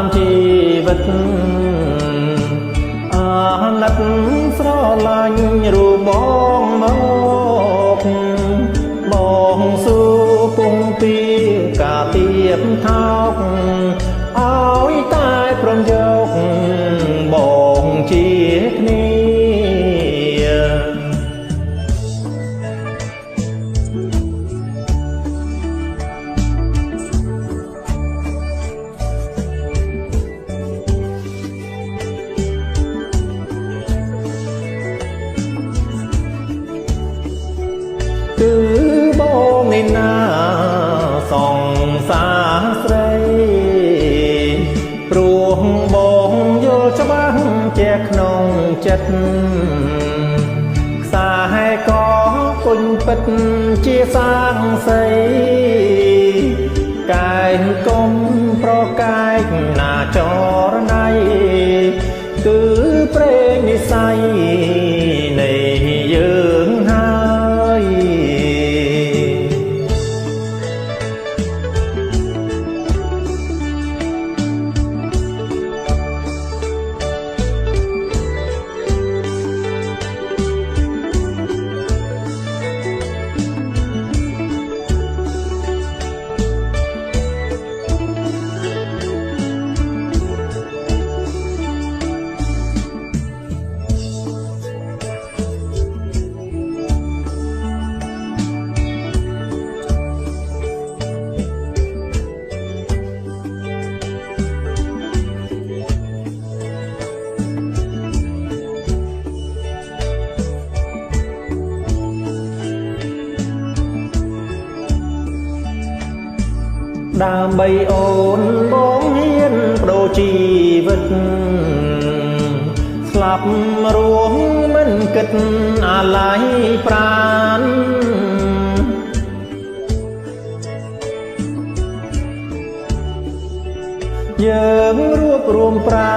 នជីវិតអាណិតស្រឡាញ់រូបបងមកបងស៊ូពងពីកាទៀបថោកឲ្យតែព្រមយកបងជាគ្នាគឺបងនេះណាសង្សារស្រីព្រោះបងយល់ច្បាស់ជាក្នុងចិត្តខ្សែកពុញពិតជាសាងសីកាយគុំប្រកាយណាចរណៃគឺព្រេងនិស័យនៃយើងហើយដើម្បីអូនបងហ៊ានបដូរជីវិតស្លាប់រួមមិនគិតអាល័យប្រាណយើងរួបរวมប្រា